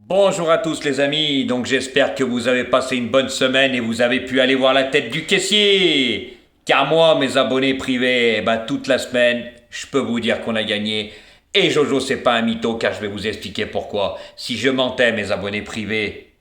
Bonjour à tous les amis, donc j'espère que vous avez passé une bonne semaine et vous avez pu aller voir la tête du caissier. Car moi, mes abonnés privés, toute la semaine, je peux vous dire qu'on a gagné. Et Jojo, c'est pas un mytho car je vais vous expliquer pourquoi. Si je mentais, mes abonnés privés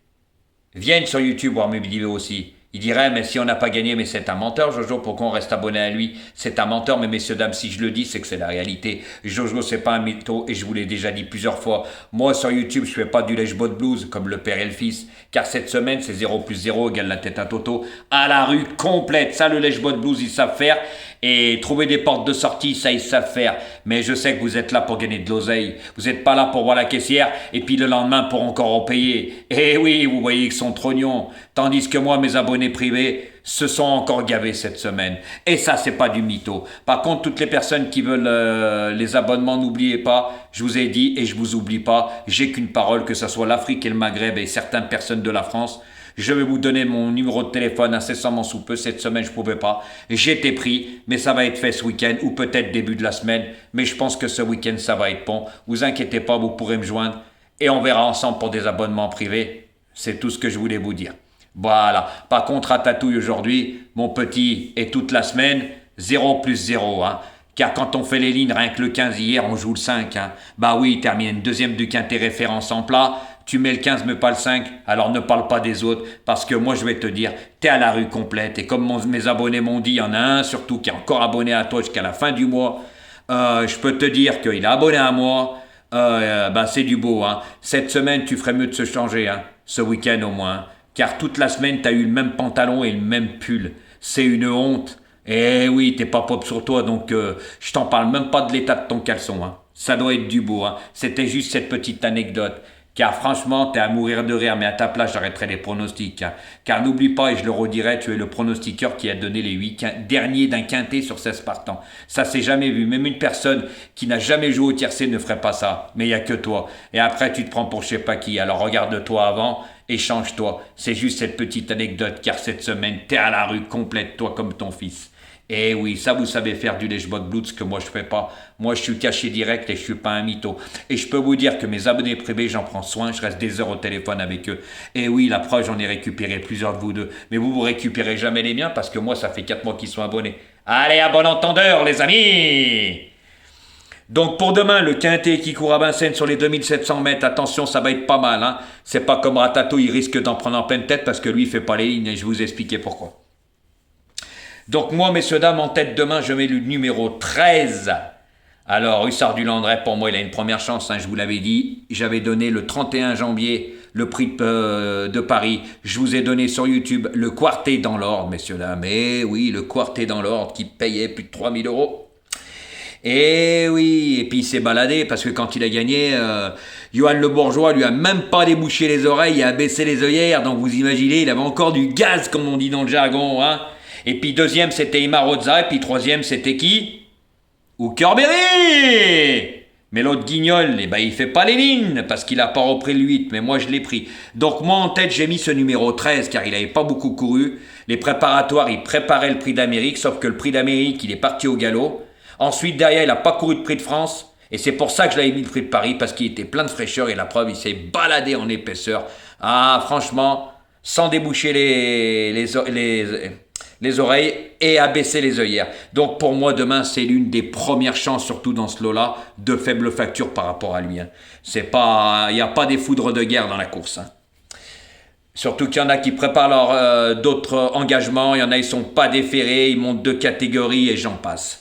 viennent sur YouTube voir mes vidéos aussi. Il dirait, mais si on n'a pas gagné, mais c'est un menteur, Jojo, pourquoi on reste abonné à lui? C'est un menteur, mais messieurs, dames, si je le dis, c'est que c'est la réalité. Jojo, c'est pas un mytho, et je vous l'ai déjà dit plusieurs fois. Moi, sur YouTube, je fais pas du lèche-bot blues, comme le père et le fils, car cette semaine, c'est 0 plus 0 égale la tête à Toto, à la rue complète. Ça, le lèche-bot blues, ils savent faire, et trouver des portes de sortie, ça, ils savent faire. Mais je sais que vous êtes là pour gagner de l'oseille. Vous n'êtes pas là pour voir la caissière, et puis le lendemain pour encore en payer. Et oui, vous voyez qu'ils sont trognons. Tandis que moi, mes abonnés privés se sont encore gavés cette semaine. Et ça, c'est pas du mytho. Par contre, toutes les personnes qui veulent les abonnements, n'oubliez pas, je vous ai dit et je vous oublie pas, j'ai qu'une parole, que ce soit l'Afrique et le Maghreb et certaines personnes de la France. Je vais vous donner mon numéro de téléphone incessamment sous peu. Cette semaine, je ne pouvais pas. J'étais pris, mais ça va être fait ce week-end ou peut-être début de la semaine. Mais je pense que ce week-end, ça va être bon. Vous inquiétez pas, vous pourrez me joindre et on verra ensemble pour des abonnements privés. C'est tout ce que je voulais vous dire. Voilà. Par contre, à Tatouille aujourd'hui, mon petit, et toute la semaine, 0 plus 0. Hein. Car quand on fait les lignes, rien que le 15 hier, on joue le 5. Hein. Bah oui, il termine deuxième du quintet référence en plat. Tu mets le 15 mais pas le 5, alors ne parle pas des autres, parce que moi je vais te dire, t'es à la rue complète, et comme mes abonnés m'ont dit, il y en a un surtout qui est encore abonné à toi jusqu'à la fin du mois, je peux te dire qu'il est abonné à moi, c'est du beau. Hein. Cette semaine, tu ferais mieux de se changer, hein, ce week-end au moins, hein. Car toute la semaine, t'as eu le même pantalon et le même pull. C'est une honte. Eh oui, t'es pas pop sur toi, donc je t'en parle même pas de l'état de ton caleçon. Hein. Ça doit être du beau. Hein. C'était juste cette petite anecdote. Car franchement, t'es à mourir de rire, mais à ta place, j'arrêterai les pronostics. Hein. Car n'oublie pas, et je le redirai, tu es le pronostiqueur qui a donné les 8 derniers d'un quintet sur 16 partants. Ça s'est jamais vu. Même une personne qui n'a jamais joué au tiercé ne ferait pas ça. Mais il n'y a que toi. Et après, tu te prends pour je sais pas qui. Alors regarde-toi avant et change-toi. C'est juste cette petite anecdote, car cette semaine, t'es à la rue complète, toi comme ton fils. Eh oui, ça vous savez faire du lèche-bot blues, que moi je fais pas. Moi je suis caché direct et je suis pas un mytho. Et je peux vous dire que mes abonnés privés, j'en prends soin, je reste des heures au téléphone avec eux. Et oui, la preuve, j'en ai récupéré plusieurs de vous deux. Mais vous récupérez jamais les miens parce que moi ça fait 4 mois qu'ils sont abonnés. Allez, à bon entendeur les amis. Donc pour demain, le quintet qui court à Vincennes sur les 2700 mètres, attention, ça va être pas mal. Hein. C'est pas comme Ratatouille, il risque d'en prendre en pleine tête parce que lui il fait pas les lignes et je vais vous expliquer pourquoi. Donc moi, messieurs, dames, en tête demain, je mets le numéro 13. Alors, Hussard du Landré, pour moi, il a une première chance, hein, je vous l'avais dit. J'avais donné le 31 janvier le prix de Paris. Je vous ai donné sur YouTube le quartet dans l'ordre, messieurs, dames. Et oui, le quartet dans l'ordre qui payait plus de 3000 euros. Et oui, et puis il s'est baladé parce que quand il a gagné, Johan Le Bourgeois lui a même pas débouché les oreilles, il a baissé les œillères. Donc vous imaginez, il avait encore du gaz, comme on dit dans le jargon, hein. Et puis deuxième, c'était Imarozza. Et puis troisième, c'était qui? Oukerberry. Mais l'autre guignol, il fait pas les lignes, parce qu'il a pas repris le 8, mais moi je l'ai pris. Donc moi en tête, j'ai mis ce numéro 13, car il avait pas beaucoup couru. Les préparatoires, il préparait le prix d'Amérique, sauf que le prix d'Amérique, il est parti au galop. Ensuite, derrière, il a pas couru de prix de France. Et c'est pour ça que je l'avais mis le prix de Paris, parce qu'il était plein de fraîcheur, et la preuve, il s'est baladé en épaisseur. Ah, franchement, sans déboucher les oreilles et abaisser les œillères. Donc pour moi, demain, c'est l'une des premières chances, surtout dans ce lot-là, de faible facture par rapport à lui. Hein. Il n'y a pas des foudres de guerre dans la course. Hein. Surtout qu'il y en a qui préparent d'autres engagements, il y en a qui ne sont pas déférés, ils montent de catégorie et j'en passe.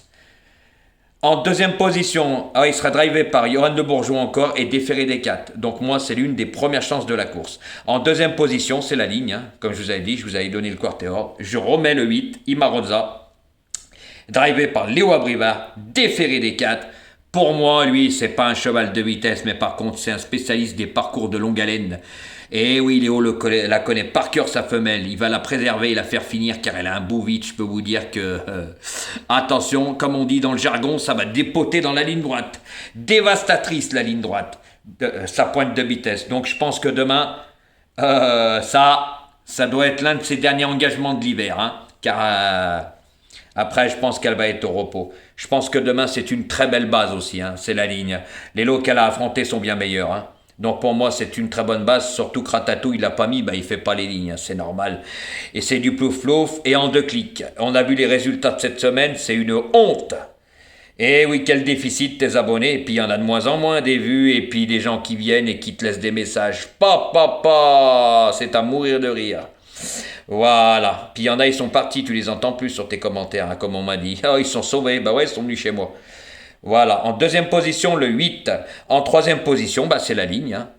En deuxième position, il sera drivé par Johan Le Bourgeois encore et déféré des 4. Donc moi, c'est l'une des premières chances de la course. En deuxième position, c'est la ligne. Hein. Comme je vous avais dit, je vous avais donné le quartéor. Je remets le 8, Imarozza, drivé par Léo Abrivard, déféré des 4. Pour moi, lui, c'est pas un cheval de vitesse, mais par contre, c'est un spécialiste des parcours de longue haleine. Et oui, Léo la connaît par cœur, sa femelle. Il va la préserver et la faire finir car elle a un beau vide. Je peux vous dire que, attention, comme on dit dans le jargon, ça va dépoter dans la ligne droite. Dévastatrice, la ligne droite. Sa pointe de vitesse. Donc je pense que demain, ça doit être l'un de ses derniers engagements de l'hiver. Hein, car après, je pense qu'elle va être au repos. Je pense que demain, c'est une très belle base aussi. Hein, c'est la ligne. Les lots qu'elle a affrontés sont bien meilleurs. Hein. Donc pour moi, c'est une très bonne base, surtout que Ratatouille, il l'a pas mis, bah, il fait pas les lignes, hein, c'est normal. Et c'est du plouf-plouf et en 2 clics. On a vu les résultats de cette semaine, c'est une honte. Et oui, quel déficit tes abonnés, et puis il y en a de moins en moins des vues, et puis des gens qui viennent et qui te laissent des messages. Papa, c'est à mourir de rire. Voilà. Puis il y en a, ils sont partis, tu les entends plus sur tes commentaires, hein, comme on m'a dit. Oh, ils sont sauvés, bah ouais, ils sont venus chez moi. Voilà. En deuxième position, le 8. En troisième position, bah c'est la ligne, hein.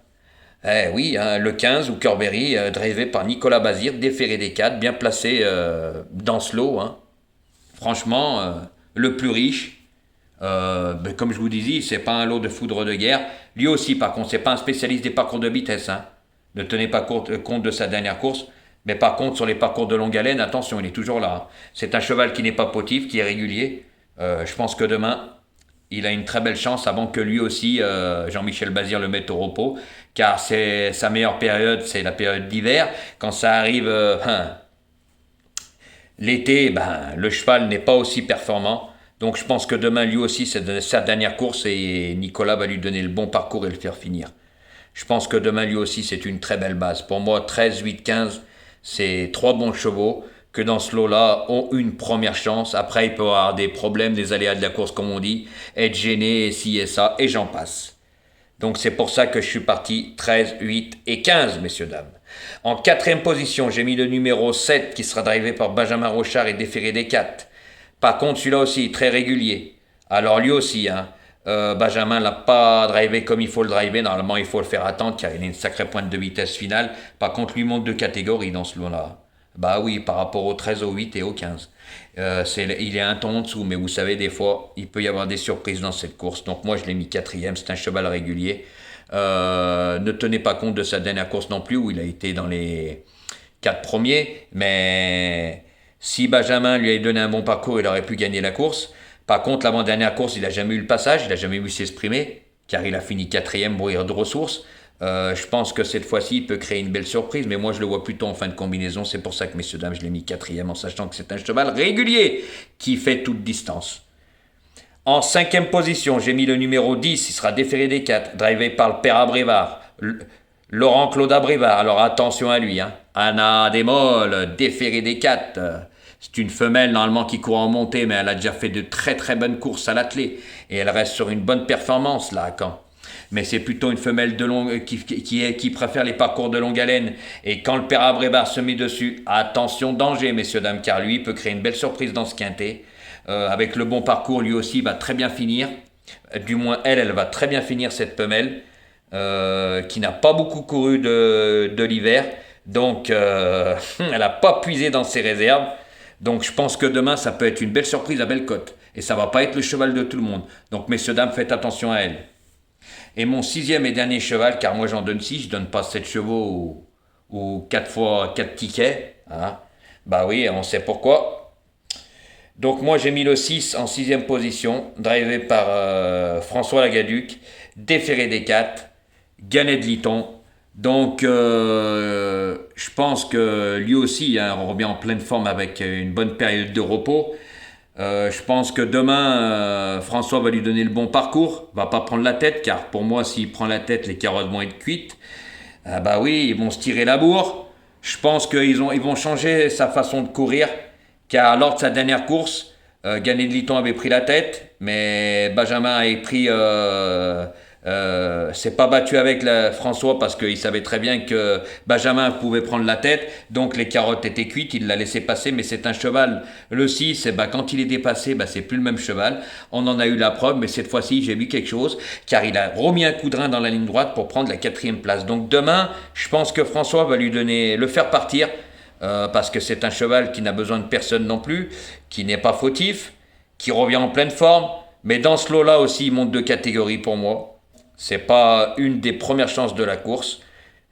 Eh oui, hein, le 15 ou Corberry, drivé par Nicolas Bazir, déféré des 4, bien placé dans ce lot, hein. Franchement, le plus riche. Ben, comme je vous disais, c'est pas un lot de foudre de guerre. Lui aussi, par contre, c'est pas un spécialiste des parcours de vitesse, hein. Ne tenez pas compte de sa dernière course. Mais par contre, sur les parcours de longue haleine, attention, il est toujours là, hein. C'est un cheval qui n'est pas potif, qui est régulier. Je pense que demain, il a une très belle chance avant que lui aussi, Jean-Michel Bazir, le mette au repos. Car c'est sa meilleure période, c'est la période d'hiver. Quand ça arrive, l'été, ben, le cheval n'est pas aussi performant. Donc je pense que demain, lui aussi, c'est sa dernière course et Nicolas va lui donner le bon parcours et le faire finir. Je pense que demain, lui aussi, c'est une très belle base. Pour moi, 13, 8, 15, c'est 3 bons chevaux que dans ce lot-là ont une première chance. Après, il peut y avoir des problèmes, des aléas de la course, comme on dit, être gêné, et ci et ça, et j'en passe. Donc c'est pour ça que je suis parti 13, 8 et 15, messieurs, dames. En quatrième position, j'ai mis le numéro 7 qui sera drivé par Benjamin Rochard et déféré des 4. Par contre, celui-là aussi, très régulier. Alors lui aussi, hein, Benjamin l'a pas drivé comme il faut le driver. Normalement, il faut le faire attendre car il a une sacrée pointe de vitesse finale. Par contre, lui monte de catégorie dans ce lot-là. Bah oui, par rapport au 13, au 8 et au 15. Il est un ton en dessous, mais vous savez, des fois, il peut y avoir des surprises dans cette course. Donc moi, je l'ai mis quatrième, c'est un cheval régulier. Ne tenez pas compte de sa dernière course non plus, où il a été dans les 4 premiers. Mais si Benjamin lui avait donné un bon parcours, il aurait pu gagner la course. Par contre, l'avant-dernière course, il n'a jamais eu le passage, il n'a jamais vu s'exprimer, car il a fini quatrième, brouillard de ressources. Je pense que cette fois-ci, il peut créer une belle surprise, mais moi, je le vois plutôt en fin de combinaison. C'est pour ça que, messieurs, dames, je l'ai mis quatrième, en sachant que c'est un cheval régulier qui fait toute distance. En cinquième position, j'ai mis le numéro 10, il sera déféré des 4, drivé par le père Abrévard, Laurent Claude Abrévard. Alors attention à lui, hein. Anna Desmolles, déféré des 4. C'est une femelle normalement qui court en montée, mais elle a déjà fait de très très bonnes courses à l'attelé. Et elle reste sur une bonne performance là à Caen. Mais c'est plutôt une femelle de longue, qui préfère les parcours de longue haleine. Et quand le père Abrévard se met dessus, attention, danger, messieurs, dames, car lui peut créer une belle surprise dans ce quintet. Avec le bon parcours, lui aussi va très bien finir. Du moins, elle va très bien finir cette femelle, qui n'a pas beaucoup couru de l'hiver. Donc, elle n'a pas puisé dans ses réserves. Donc, je pense que demain, ça peut être une belle surprise à belle cote. Et ça va pas être le cheval de tout le monde. Donc, messieurs, dames, faites attention à elle. Et mon sixième et dernier cheval, car moi j'en donne 6, je donne pas 7 chevaux ou 4 fois 4 tickets. Hein. Bah oui, on sait pourquoi. Donc moi j'ai mis le 6 en sixième position, drivé par François Lagaduc, déféré des 4, Ganet de Liton. Donc je pense que lui aussi, hein, on revient en pleine forme avec une bonne période de repos. Je pense que demain, François va lui donner le bon parcours, va pas prendre la tête, car pour moi, s'il prend la tête, les carottes vont être cuites. Bah oui, ils vont se tirer la bourre. Je pense qu'ils vont changer sa façon de courir, car lors de sa dernière course, Ganet de Liton avait pris la tête, mais Benjamin avait pris... s'est pas battu avec François parce qu'il savait très bien que Benjamin pouvait prendre la tête, donc les carottes étaient cuites, il l'a laissé passer, mais c'est un cheval, le 6, quand il est dépassé, c'est plus le même cheval. On en a eu la preuve, mais cette fois-ci j'ai vu quelque chose, car il a remis un coup de rein dans la ligne droite pour prendre la 4e place. Donc demain, je pense que François va le faire partir, parce que c'est un cheval qui n'a besoin de personne non plus, qui n'est pas fautif, qui revient en pleine forme, mais dans ce lot-là aussi, il monte de catégorie pour moi. C'est pas une des premières chances de la course.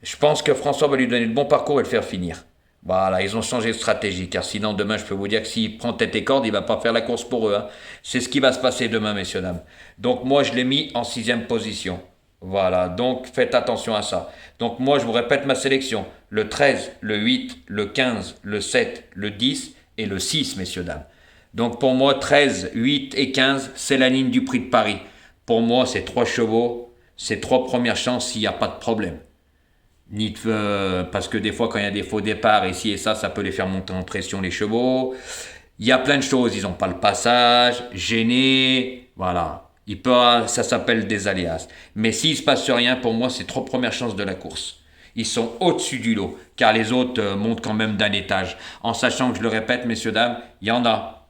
Je pense que François va lui donner le bon parcours et le faire finir. Voilà, ils ont changé de stratégie, car sinon demain, je peux vous dire que s'il prend tête et corde, il va pas faire la course pour eux. Hein. C'est ce qui va se passer demain, messieurs, dames. Donc moi, je l'ai mis en 6e position. Voilà, donc faites attention à ça. Donc moi, je vous répète ma sélection. Le 13, le 8, le 15, le 7, le 10 et le 6, messieurs, dames. Donc pour moi, 13, 8 et 15, c'est la ligne du prix de Paris. Pour moi, c'est 3 chevaux. ces 3 premières chances s'il n'y a pas de problème. Parce que des fois, quand il y a des faux départs, ici et ça peut les faire monter en pression les chevaux. Il y a plein de choses, ils n'ont pas le passage, gêné, voilà. Ça s'appelle des aléas. Mais s'il ne se passe rien, pour moi, c'est 3 premières chances de la course. Ils sont au-dessus du lot, car les autres montent quand même d'un étage. En sachant que, je le répète, messieurs, dames, il y en a.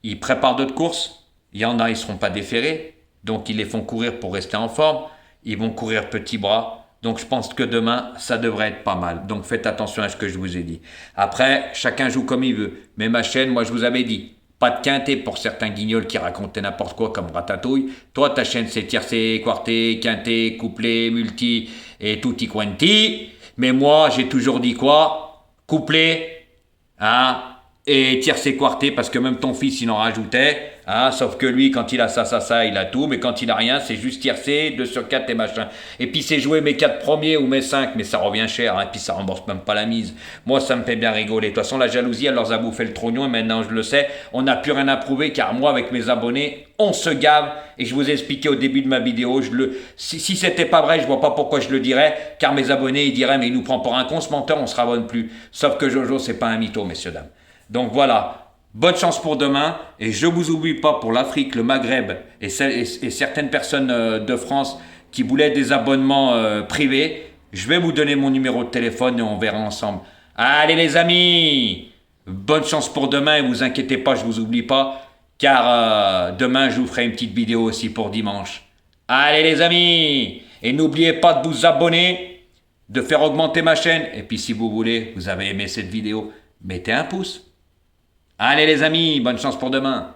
Ils préparent d'autres courses, il y en a, ils ne seront pas déférés, donc ils les font courir pour rester en forme. Ils vont courir petits bras. Donc je pense que demain, ça devrait être pas mal. Donc faites attention à ce que je vous ai dit. Après, chacun joue comme il veut. Mais ma chaîne, moi je vous avais dit, pas de quintet pour certains guignols qui racontaient n'importe quoi comme Ratatouille. Toi, ta chaîne, c'est tiercé, quarté, quintet, couplet, multi et tutti quanti. Mais moi, j'ai toujours dit quoi? Couplet, hein, et tiercé, quarté, parce que même ton fils, il en rajoutait. Hein, sauf que lui, quand il a ça, il a tout. Mais quand il a rien, c'est juste tiercé, 2 sur 4 et machin. Et puis c'est jouer mes 4 premiers ou mes 5, mais ça revient cher. Hein, et puis ça rembourse même pas la mise. Moi, ça me fait bien rigoler. De toute façon, la jalousie, elle leur a bouffé le trognon. Et maintenant, je le sais, on n'a plus rien à prouver. Car moi, avec mes abonnés, on se gave. Et je vous ai expliqué au début de ma vidéo. Si c'était pas vrai, je vois pas pourquoi je le dirais. Car mes abonnés, ils diraient, mais il nous prend pour un con, ce menteur, on se rabonne plus. Sauf que Jojo, c'est pas un mytho, messieurs, dames. Donc voilà. Bonne chance pour demain, et je ne vous oublie pas pour l'Afrique, le Maghreb et certaines personnes de France qui voulaient des abonnements privés. Je vais vous donner mon numéro de téléphone et on verra ensemble. Allez les amis, bonne chance pour demain et vous inquiétez pas, je ne vous oublie pas, car demain je vous ferai une petite vidéo aussi pour dimanche. Allez les amis, et n'oubliez pas de vous abonner, de faire augmenter ma chaîne, et puis si vous voulez, vous avez aimé cette vidéo, mettez un pouce. Allez les amis, bonne chance pour demain.